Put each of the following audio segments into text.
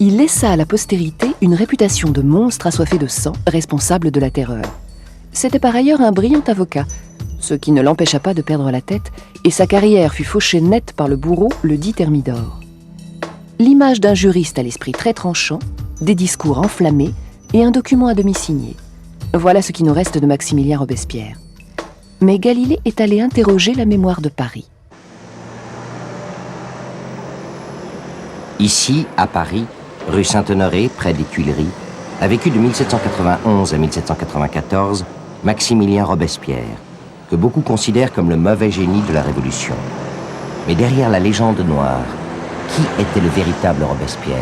Il laissa à la postérité une réputation de monstre assoiffé de sang, responsable de la terreur. C'était par ailleurs un brillant avocat, ce qui ne l'empêcha pas de perdre la tête, et sa carrière fut fauchée nette par le bourreau, le dit Thermidor. L'image d'un juriste à l'esprit très tranchant, des discours enflammés et un document à demi signé. Voilà ce qui nous reste de Maximilien Robespierre. Mais Galilée est allé interroger la mémoire de Paris. Ici, à Paris, rue Saint-Honoré, près des Tuileries, a vécu de 1791 à 1794 Maximilien Robespierre, que beaucoup considèrent comme le mauvais génie de la Révolution. Mais derrière la légende noire, qui était le véritable Robespierre ?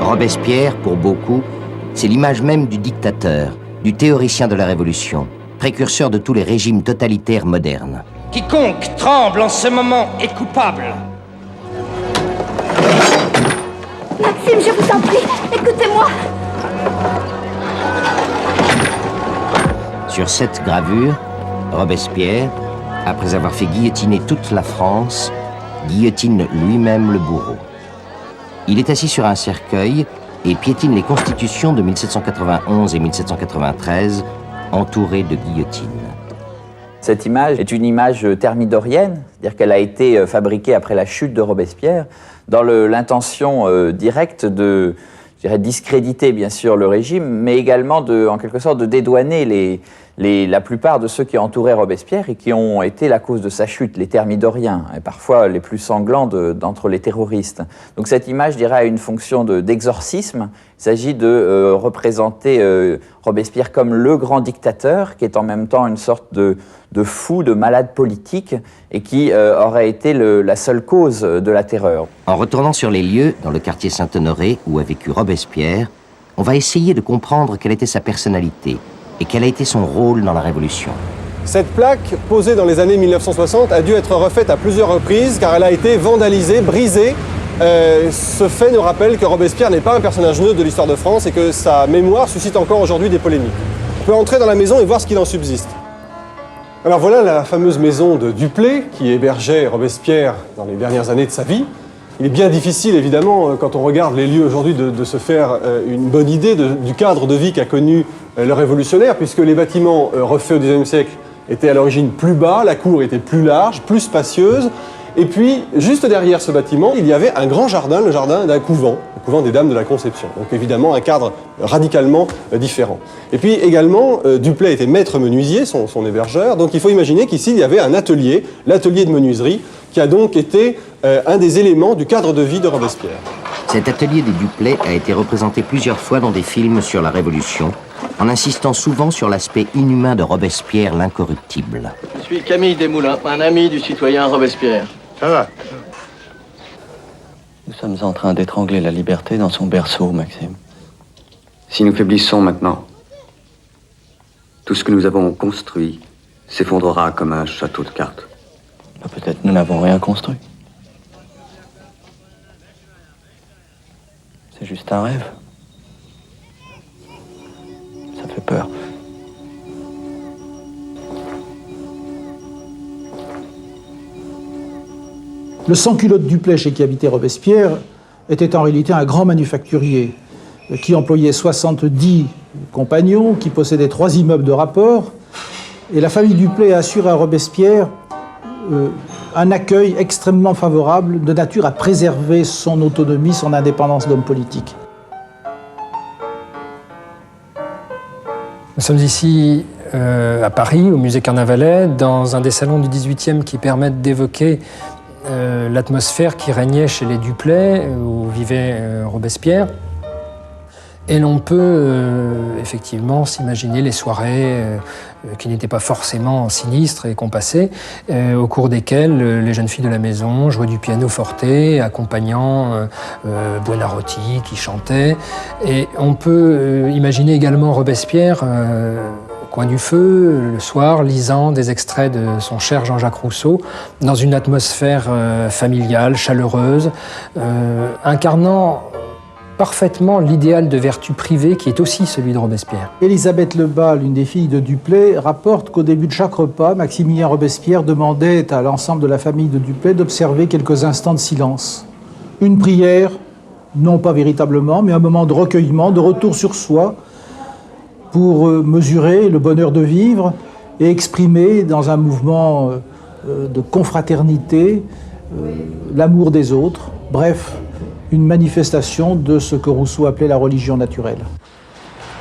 Robespierre, pour beaucoup, c'est l'image même du dictateur, du théoricien de la Révolution, précurseur de tous les régimes totalitaires modernes. Quiconque tremble en ce moment est coupable. Maxime, je vous en prie, écoutez-moi. Sur cette gravure, Robespierre, après avoir fait guillotiner toute la France, guillotine lui-même le bourreau. Il est assis sur un cercueil et piétine les constitutions de 1791 et 1793, entouré de guillotines. Cette image est une image thermidorienne, c'est-à-dire qu'elle a été fabriquée après la chute de Robespierre, dans l'intention directe de, je dirais, discréditer bien sûr le régime, mais également en quelque sorte de dédouaner la plupart de ceux qui entouraient Robespierre et qui ont été la cause de sa chute, les thermidoriens, et parfois les plus sanglants d'entre les terroristes. Donc cette image, je dirais, a une fonction d'exorcisme. Il s'agit de représenter Robespierre comme le grand dictateur, qui est en même temps une sorte de fou, de malade politique, et qui aurait été la seule cause de la terreur. En retournant sur les lieux, dans le quartier Saint-Honoré, où a vécu Robespierre, on va essayer de comprendre quelle était sa personnalité et quel a été son rôle dans la Révolution. Cette plaque, posée dans les années 1960, a dû être refaite à plusieurs reprises car elle a été vandalisée, brisée. Ce fait nous rappelle que Robespierre n'est pas un personnage neutre de l'histoire de France et que sa mémoire suscite encore aujourd'hui des polémiques. On peut entrer dans la maison et voir ce qu'il en subsiste. Alors voilà la fameuse maison de Duplay qui hébergeait Robespierre dans les dernières années de sa vie. Il est bien difficile, évidemment, quand on regarde les lieux aujourd'hui, de se faire une bonne idée du cadre de vie qu'a connu le révolutionnaire, puisque les bâtiments refaits au XIXe siècle étaient à l'origine plus bas, la cour était plus large, plus spacieuse, et puis, juste derrière ce bâtiment, il y avait un grand jardin, le jardin d'un couvent, le couvent des Dames de la Conception. Donc évidemment, un cadre radicalement différent. Et puis également, Duplay était maître menuisier, son hébergeur, donc il faut imaginer qu'ici, il y avait un atelier, l'atelier de menuiserie, qui a donc été un des éléments du cadre de vie de Robespierre. Cet atelier des Duplay a été représenté plusieurs fois dans des films sur la Révolution, en insistant souvent sur l'aspect inhumain de Robespierre l'incorruptible. Je suis Camille Desmoulins, un ami du citoyen Robespierre. Ça va. Nous sommes en train d'étrangler la liberté dans son berceau, Maxime. Si nous faiblissons maintenant, tout ce que nous avons construit s'effondrera comme un château de cartes. Peut-être nous n'avons rien construit. C'est juste un rêve. Ça fait peur. Le sans-culotte Duplay, chez qui habitait Robespierre, était en réalité un grand manufacturier qui employait 70 compagnons, qui possédait 3 immeubles de rapport. Et la famille Duplay assure à Robespierre un accueil extrêmement favorable, de nature à préserver son autonomie, son indépendance d'homme politique. Nous sommes ici à Paris, au musée Carnavalet, dans un des salons du XVIIIe qui permettent d'évoquer l'atmosphère qui régnait chez les Duplay, où vivait Robespierre. Et l'on peut effectivement s'imaginer les soirées qui n'étaient pas forcément sinistres et qu'on passait, au cours desquelles les jeunes filles de la maison jouaient du piano forte, accompagnant Buonarroti qui chantait. Et on peut imaginer également Robespierre au coin du feu, le soir, lisant des extraits de son cher Jean-Jacques Rousseau, dans une atmosphère familiale, chaleureuse, incarnant parfaitement l'idéal de vertu privée qui est aussi celui de Robespierre. Élisabeth Lebas, l'une des filles de Duplay, rapporte qu'au début de chaque repas, Maximilien Robespierre demandait à l'ensemble de la famille de Duplay d'observer quelques instants de silence. Une prière, non pas véritablement, mais un moment de recueillement, de retour sur soi, pour mesurer le bonheur de vivre et exprimer dans un mouvement de confraternité l'amour des autres. Bref, une manifestation de ce que Rousseau appelait la religion naturelle.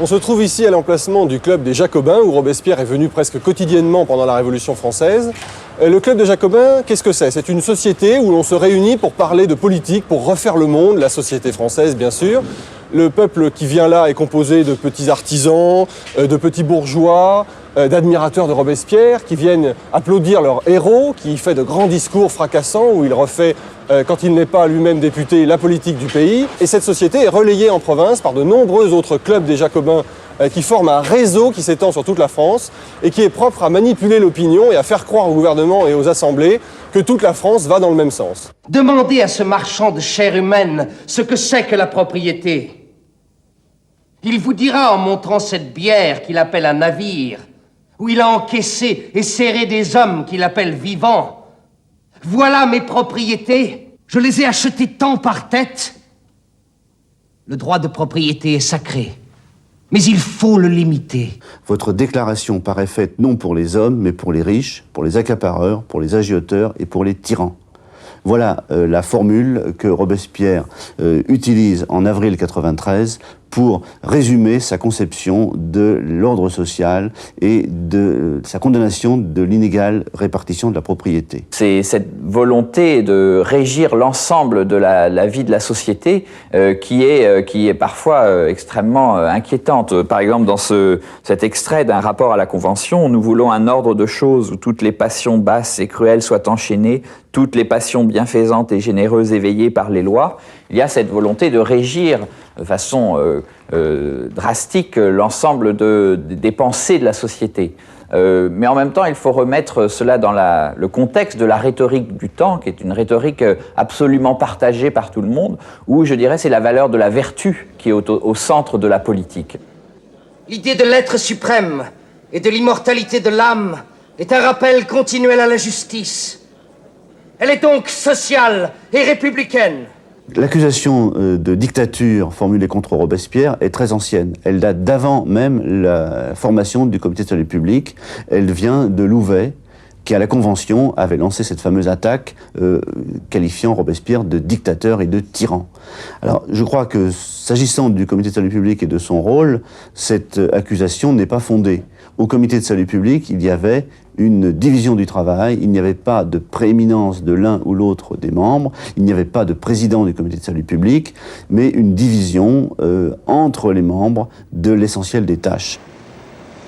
On se trouve ici à l'emplacement du club des Jacobins, où Robespierre est venu presque quotidiennement pendant la Révolution française. Le club des Jacobins, qu'est-ce que c'est? C'est une société où l'on se réunit pour parler de politique, pour refaire le monde, la société française bien sûr. Le peuple qui vient là est composé de petits artisans, de petits bourgeois, d'admirateurs de Robespierre qui viennent applaudir leur héros, qui fait de grands discours fracassants où il refait, quand il n'est pas lui-même député, la politique du pays. Et cette société est relayée en province par de nombreux autres clubs des Jacobins qui forment un réseau qui s'étend sur toute la France et qui est propre à manipuler l'opinion et à faire croire au gouvernement et aux assemblées que toute la France va dans le même sens. Demandez à ce marchand de chair humaine ce que c'est que la propriété. Il vous dira en montrant cette bière qu'il appelle un navire, où il a encaissé et serré des hommes qu'il appelle vivants. Voilà mes propriétés, je les ai achetées tant par tête. Le droit de propriété est sacré, mais il faut le limiter. Votre déclaration paraît faite non pour les hommes, mais pour les riches, pour les accapareurs, pour les agioteurs et pour les tyrans. Voilà la formule que Robespierre utilise en avril 93 pour résumer sa conception de l'ordre social et de sa condamnation de l'inégale répartition de la propriété. C'est cette volonté de régir l'ensemble de la vie de la société qui est parfois extrêmement inquiétante. Par exemple, dans cet extrait d'un rapport à la Convention, nous voulons un ordre de choses où toutes les passions basses et cruelles soient enchaînées, toutes les passions bienfaisantes et généreuses éveillées par les lois. Il y a cette volonté de régir de façon drastique l'ensemble des pensées de la société. Mais en même temps, il faut remettre cela dans le contexte de la rhétorique du temps, qui est une rhétorique absolument partagée par tout le monde, où je dirais c'est la valeur de la vertu qui est au centre de la politique. L'idée de l'être suprême et de l'immortalité de l'âme est un rappel continuel à la justice. Elle est donc sociale et républicaine. L'accusation de dictature formulée contre Robespierre est très ancienne. Elle date d'avant même la formation du Comité de salut public. Elle vient de Louvet, qui à la Convention avait lancé cette fameuse attaque qualifiant Robespierre de dictateur et de tyran. Alors je crois que s'agissant du Comité de salut public et de son rôle, cette accusation n'est pas fondée. Au Comité de salut public, il y avait une division du travail, il n'y avait pas de prééminence de l'un ou l'autre des membres, il n'y avait pas de président du Comité de salut public, mais une division entre les membres de l'essentiel des tâches.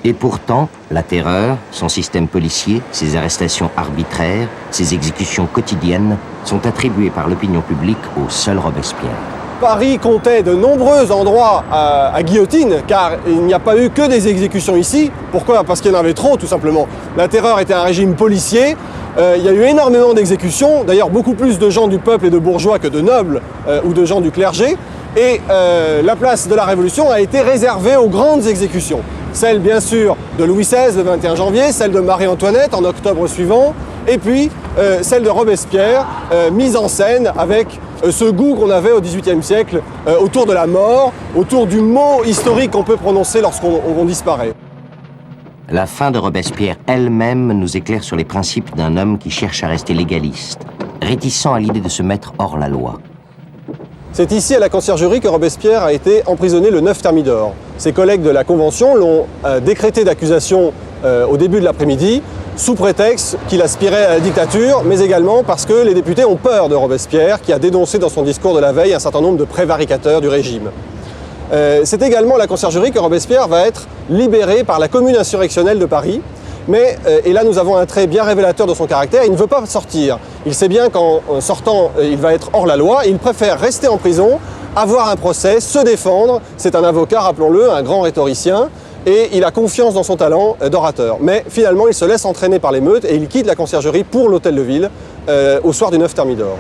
Et pourtant, la terreur, son système policier, ses arrestations arbitraires, ses exécutions quotidiennes sont attribuées par l'opinion publique au seul Robespierre. Paris comptait de nombreux endroits à guillotine, car il n'y a pas eu que des exécutions ici. Pourquoi? Parce qu'il y en avait trop, tout simplement. La terreur était un régime policier. Il y a eu énormément d'exécutions, d'ailleurs beaucoup plus de gens du peuple et de bourgeois que de nobles ou de gens du clergé. Et la place de la Révolution a été réservée aux grandes exécutions. Celle, bien sûr, de Louis XVI le 21 janvier, celle de Marie-Antoinette en octobre suivant, et puis celle de Robespierre, mise en scène avec ce goût qu'on avait au XVIIIe siècle autour de la mort, autour du mot historique qu'on peut prononcer lorsqu'on disparaît. La fin de Robespierre elle-même nous éclaire sur les principes d'un homme qui cherche à rester légaliste, réticent à l'idée de se mettre hors la loi. C'est ici, à la Conciergerie, que Robespierre a été emprisonné le 9 Thermidor. Ses collègues de la Convention l'ont décrété d'accusation au début de l'après-midi, sous prétexte qu'il aspirait à la dictature, mais également parce que les députés ont peur de Robespierre, qui a dénoncé dans son discours de la veille un certain nombre de prévaricateurs du régime. C'est également à la Conciergerie que Robespierre va être libéré par la Commune insurrectionnelle de Paris. Mais, et là nous avons un trait bien révélateur de son caractère, il ne veut pas sortir. Il sait bien qu'en sortant, il va être hors la loi, et il préfère rester en prison, avoir un procès, se défendre. C'est un avocat, rappelons-le, un grand rhétoricien, et il a confiance dans son talent d'orateur. Mais finalement, il se laisse entraîner par l'émeute et il quitte la Conciergerie pour l'hôtel de ville au soir du 9 Thermidor.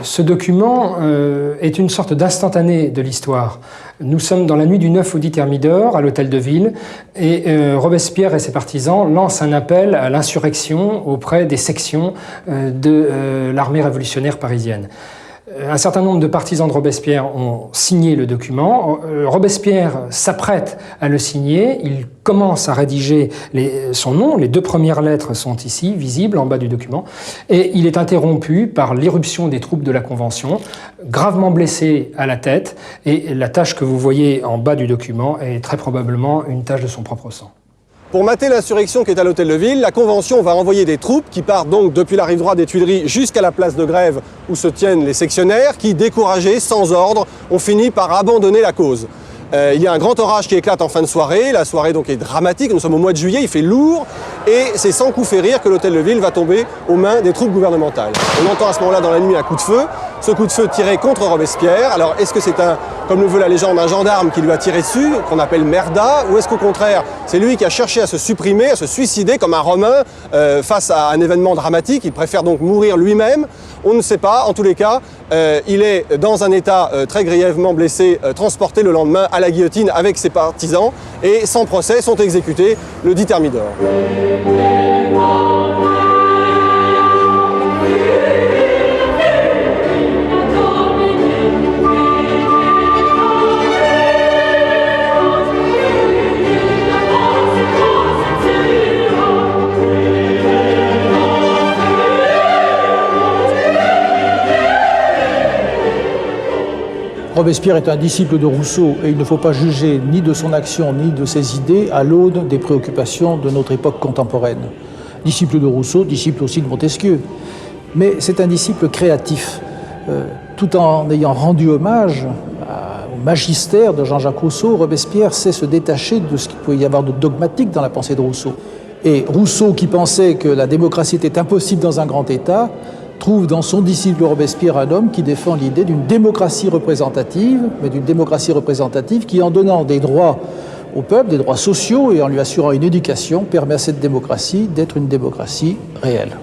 Ce document est une sorte d'instantané de l'histoire. Nous sommes dans la nuit du 9 au 10 Thermidor, à l'hôtel de ville, et Robespierre et ses partisans lancent un appel à l'insurrection auprès des sections de l'armée révolutionnaire parisienne. Un certain nombre de partisans de Robespierre ont signé le document. Robespierre s'apprête à le signer. Il commence à rédiger son nom. Les 2 premières lettres sont ici, visibles en bas du document. Et il est interrompu par l'irruption des troupes de la Convention, gravement blessé à la tête. Et la tache que vous voyez en bas du document est très probablement une tache de son propre sang. Pour mater l'insurrection qui est à l'hôtel de ville, la Convention va envoyer des troupes qui partent donc depuis la rive droite des Tuileries jusqu'à la place de Grève où se tiennent les sectionnaires qui, découragés, sans ordre, ont fini par abandonner la cause. Il y a un grand orage qui éclate en fin de soirée, la soirée donc est dramatique, nous sommes au mois de juillet, il fait lourd, et c'est sans coup férir que l'hôtel de ville va tomber aux mains des troupes gouvernementales. On entend à ce moment-là dans la nuit un coup de feu, ce coup de feu tiré contre Robespierre. Alors est-ce que c'est comme le veut la légende, un gendarme qui lui a tiré dessus, qu'on appelle Merda, ou est-ce qu'au contraire, c'est lui qui a cherché à se supprimer, à se suicider comme un Romain face à un événement dramatique, il préfère donc mourir lui-même? On ne sait pas, en tous les cas, il est dans un état très grièvement blessé, transporté le lendemain à la guillotine avec ses partisans, et sans procès sont exécutés le 10 Thermidor. Robespierre est un disciple de Rousseau et il ne faut pas juger ni de son action ni de ses idées à l'aune des préoccupations de notre époque contemporaine. Disciple de Rousseau, disciple aussi de Montesquieu. Mais c'est un disciple créatif, tout en ayant rendu hommage au magistère de Jean-Jacques Rousseau. Robespierre sait se détacher de ce qu'il pouvait y avoir de dogmatique dans la pensée de Rousseau. Et Rousseau, qui pensait que la démocratie était impossible dans un grand État, trouve dans son disciple Robespierre un homme qui défend l'idée d'une démocratie représentative, mais d'une démocratie représentative qui, en donnant des droits au peuple, des droits sociaux et en lui assurant une éducation, permet à cette démocratie d'être une démocratie réelle.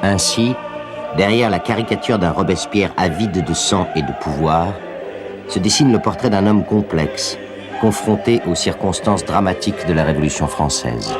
Ainsi, derrière la caricature d'un Robespierre avide de sang et de pouvoir, se dessine le portrait d'un homme complexe, confronté aux circonstances dramatiques de la Révolution française.